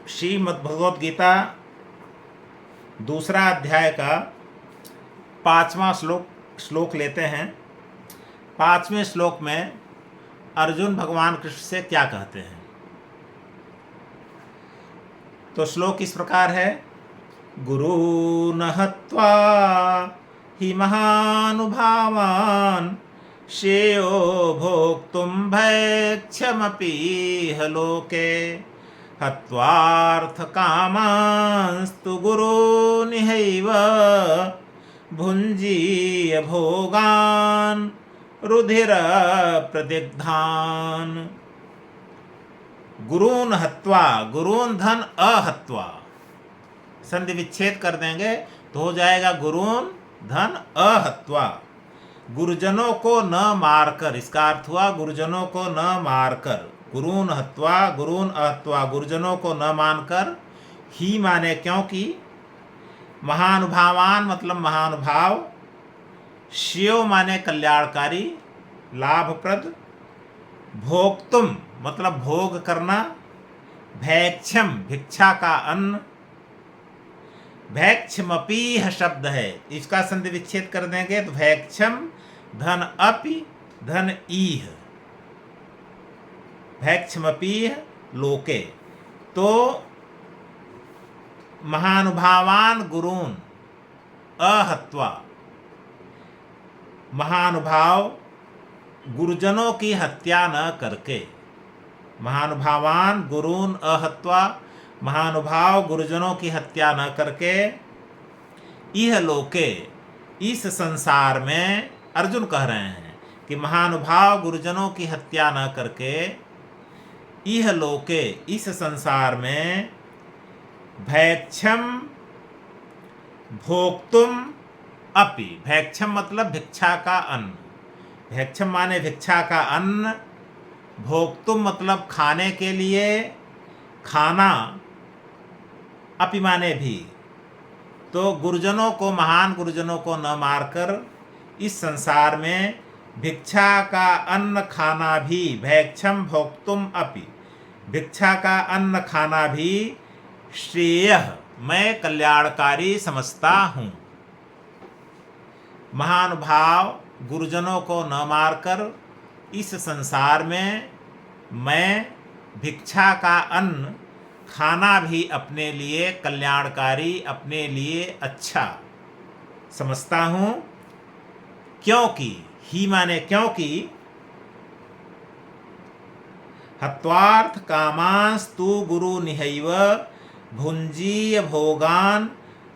श्रीमद् भगवद गीता दूसरा अध्याय का 5वां श्लोक लेते हैं। 5वें श्लोक में अर्जुन भगवान कृष्ण से क्या कहते हैं। तो श्लोक इस प्रकार है। गुरून् हत्वा हि महानुभावान् श्रेयो भोक्तुं भैक्षमपीह लोके हत्वार्थकामांस्तु गुरूनिहैव भुञ्जीय भोगान् रुधिरप्रदिग्धान्। गुरून् हत्वा, गुरून् धन अहत्वा, संधि विच्छेद कर देंगे तो हो जाएगा गुरून् धन अहत्वा। गुरुजनों को न मारकर, इसका अर्थ हुआ गुरुजनों को न मारकर। गुरून् हत्वा, गुरून् अहत्वा, गुरुजनों को न मानकर। ही माने क्योंकि, महानुभावान मतलब महानुभाव, श्रेयो माने कल्याणकारी लाभप्रद, भोक्तुम मतलब भोग करना, भैक्षम भिक्षा का अन्न, भैक्षमपीह शब्द है, इसका संधि विच्छेद कर देंगे तो भैक्षम धन अपि धन ईह, भैक्षमपीह लोके। तो महानुभावान गुरून् अहत्वा, महानुभाव गुरुजनों की हत्या न करके। महानुभावान गुरून् अहत्वा, महानुभाव गुरुजनों की हत्या न करके। इह लोके, इस संसार में, अर्जुन कह रहे हैं कि महानुभाव गुरुजनों की हत्या न करके, इह लोके इस संसार में, भैक्षम भोक्तुम अपि, भैक्षम मतलब भिक्षा का अन्न, भैक्षम माने भिक्षा का अन्न, भोक्तुम मतलब खाने के लिए, खाना, अपि माने भी। तो गुरुजनों को, महान गुरुजनों को न मारकर इस संसार में भिक्षा का अन्न खाना भी, भैक्षम भोक्तुम अपि, भिक्षा का अन्न खाना भी, श्रेय मैं कल्याणकारी समझता हूँ। महानुभाव गुरुजनों को न मारकर इस संसार में मैं भिक्षा का अन्न खाना भी अपने लिए कल्याणकारी, अपने लिए अच्छा समझता हूँ। क्योंकि, ही माने क्योंकि, हत्वार्थ कामांस्तु गुरुनिहैव भुञ्जीय भोगान्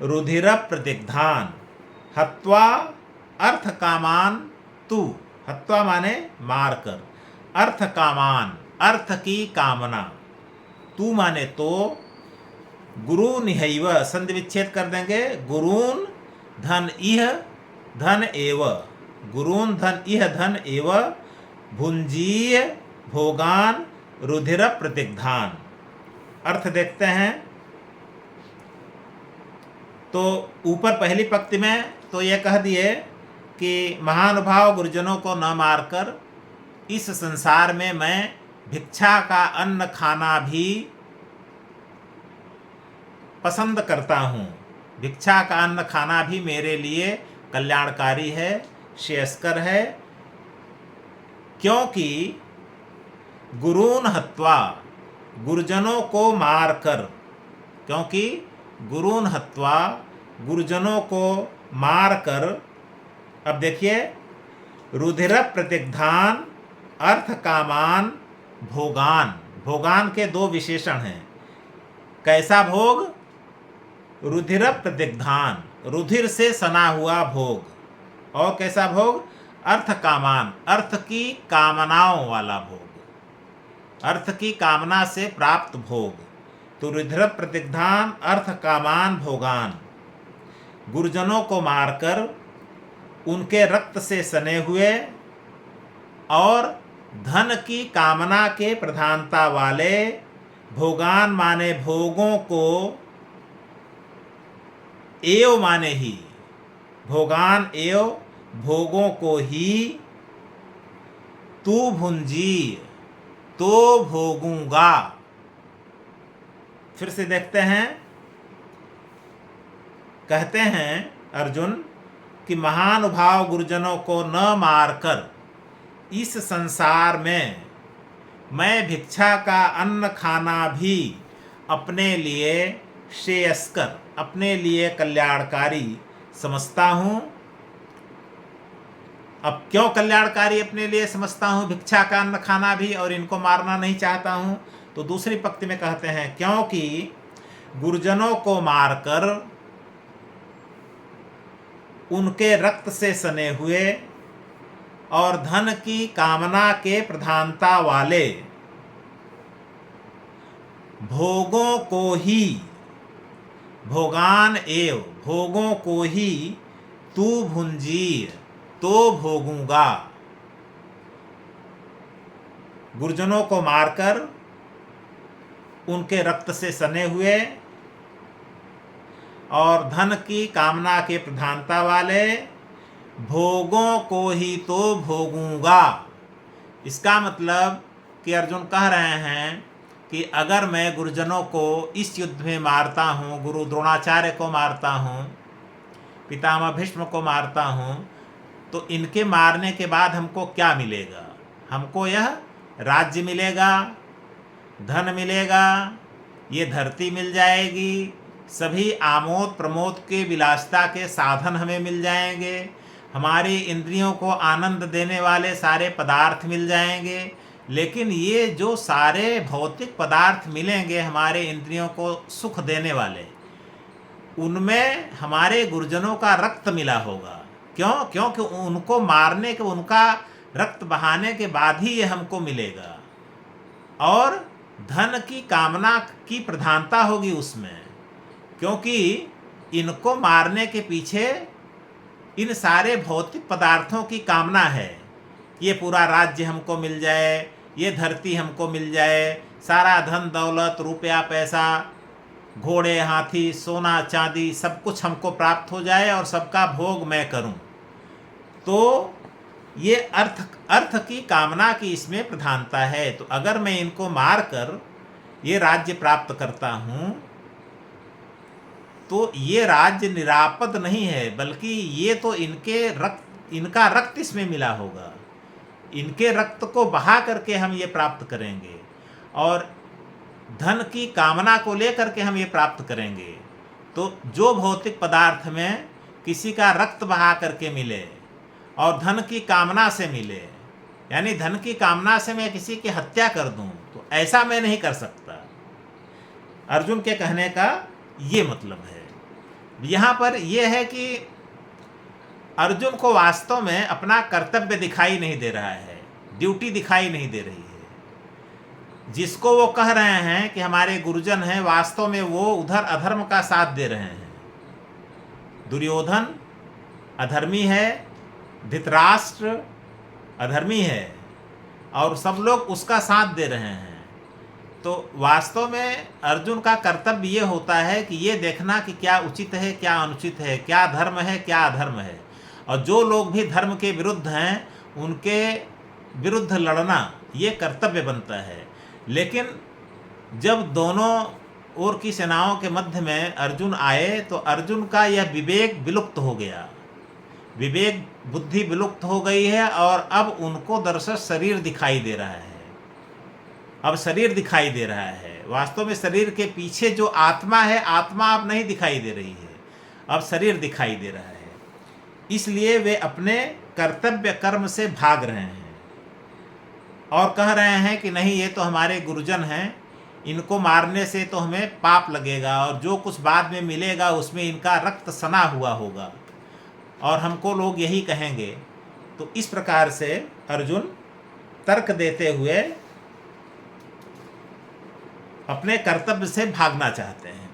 रुधिर प्रतिग्धान। हत्वा अर्थ कामान तू, हत्वा माने मारकर, अर्थ कामान अर्थ की कामना, तू माने तो, गुरु निहैव संधि विच्छेद कर देंगे, गुरून् धन इह धन एव, गुरून् धन इह धन एव, भुञ्जीय भोगान रुधिर प्रतिग्धान। अर्थ देखते हैं तो ऊपर पहली पंक्ति में तो ये कह दिए कि महानुभाव गुरुजनों को न मारकर इस संसार में मैं भिक्षा का अन्न खाना भी पसंद करता हूँ। भिक्षा का अन्न खाना भी मेरे लिए कल्याणकारी है, श्रेयस्कर है। क्योंकि गुरून् हत्वा, गुरुजनों को मारकर, क्योंकि गुरून् हत्वा गुरुजनों को मारकर। अब देखिए, रुधिर प्रतिग्धान अर्थ कामान भोगान, भोगान के दो विशेषण हैं। कैसा भोग? रुधिर प्रतिग्धान, रुधिर से सना हुआ भोग। और कैसा भोग? अर्थ कामान, अर्थ की कामनाओं वाला भोग, अर्थ की कामना से प्राप्त भोग। तो रुधिर प्रतिग्धान अर्थ कामान भोगान, गुरुजनों को मारकर उनके रक्त से सने हुए और धन की कामना के प्रधानता वाले भोगान माने भोगों को, एव माने ही, भोगान एव भोगों को ही, तू भुंजी तो भोगूंगा, फिर से देखते हैं। कहते हैं अर्जुन कि महानुभाव गुरुजनों को न मारकर इस संसार में मैं भिक्षा का अन्न खाना भी अपने लिए श्रेयस्कर, अपने लिए कल्याणकारी समझता हूँ। अब क्यों कल्याणकारी अपने लिए समझता हूँ भिक्षा का अन्न खाना भी, और इनको मारना नहीं चाहता हूँ? तो दूसरी पंक्ति में कहते हैं क्योंकि गुरुजनों को मारकर उनके रक्त से सने हुए और धन की कामना के प्रधानता वाले भोगों को ही, भोगान एव भोगों को ही तू भुंजीर तो भोगूंगा। गुरुजनों को मारकर उनके रक्त से सने हुए और धन की कामना के प्रधानता वाले भोगों को ही तो भोगूंगा। इसका मतलब कि अर्जुन कह रहे हैं कि अगर मैं गुरुजनों को इस युद्ध में मारता हूँ, गुरु द्रोणाचार्य को मारता हूँ, पितामह भीष्म को मारता हूँ, तो इनके मारने के बाद हमको क्या मिलेगा? हमको यह राज्य मिलेगा, धन मिलेगा, ये धरती मिल जाएगी, सभी आमोद प्रमोद के विलासिता के साधन हमें मिल जाएंगे, हमारी इंद्रियों को आनंद देने वाले सारे पदार्थ मिल जाएंगे। लेकिन ये जो सारे भौतिक पदार्थ मिलेंगे हमारे इंद्रियों को सुख देने वाले, उनमें हमारे गुरुजनों का रक्त मिला होगा। क्यों? क्योंकि उनको मारने के, उनका रक्त बहाने के बाद ही ये हमको मिलेगा, और धन की कामना की प्रधानता होगी उसमें, क्योंकि इनको मारने के पीछे इन सारे भौतिक पदार्थों की कामना है। ये पूरा राज्य हमको मिल जाए, ये धरती हमको मिल जाए, सारा धन दौलत रुपया पैसा, घोड़े हाथी सोना चांदी सब कुछ हमको प्राप्त हो जाए और सबका भोग मैं करूं। तो ये अर्थ की कामना की इसमें प्रधानता है। तो अगर मैं इनको मारकर ये राज्य प्राप्त करता हूं तो ये राज्य निरापद नहीं है, बल्कि ये तो इनका रक्त इसमें मिला होगा, इनके रक्त को बहा करके हम ये प्राप्त करेंगे, और धन की कामना को लेकर के हम ये प्राप्त करेंगे। तो जो भौतिक पदार्थ में किसी का रक्त बहा करके मिले और धन की कामना से मिले, यानी धन की कामना से मैं किसी की हत्या कर दूं, तो ऐसा मैं नहीं कर सकता। अर्जुन के कहने का ये मतलब है। यहाँ पर यह है कि अर्जुन को वास्तव में अपना कर्तव्य दिखाई नहीं दे रहा है, ड्यूटी दिखाई नहीं दे रही है। जिसको वो कह रहे हैं कि हमारे गुरुजन हैं, वास्तव में वो उधर अधर्म का साथ दे रहे हैं। दुर्योधन अधर्मी है, धृतराष्ट्र अधर्मी है, और सब लोग उसका साथ दे रहे हैं। तो वास्तव में अर्जुन का कर्तव्य ये होता है कि ये देखना कि क्या उचित है, क्या अनुचित है, क्या धर्म है, क्या अधर्म है, और जो लोग भी धर्म के विरुद्ध हैं उनके विरुद्ध लड़ना ये कर्तव्य बनता है। लेकिन जब दोनों ओर की सेनाओं के मध्य में अर्जुन आए तो अर्जुन का यह विवेक विलुप्त हो गया, विवेक बुद्धि विलुप्त हो गई है, और अब उनको दरअसल शरीर दिखाई दे रहा है। अब शरीर दिखाई दे रहा है। वास्तव में शरीर के पीछे जो आत्मा है, आत्मा अब नहीं दिखाई दे रही है, अब शरीर दिखाई दे रहा है। इसलिए वे अपने कर्तव्य कर्म से भाग रहे हैं और कह रहे हैं कि नहीं, ये तो हमारे गुरुजन हैं, इनको मारने से तो हमें पाप लगेगा, और जो कुछ बाद में मिलेगा उसमें इनका रक्त सना हुआ होगा, और हमको लोग यही कहेंगे। तो इस प्रकार से अर्जुन तर्क देते हुए अपने कर्तव्य से भागना चाहते हैं।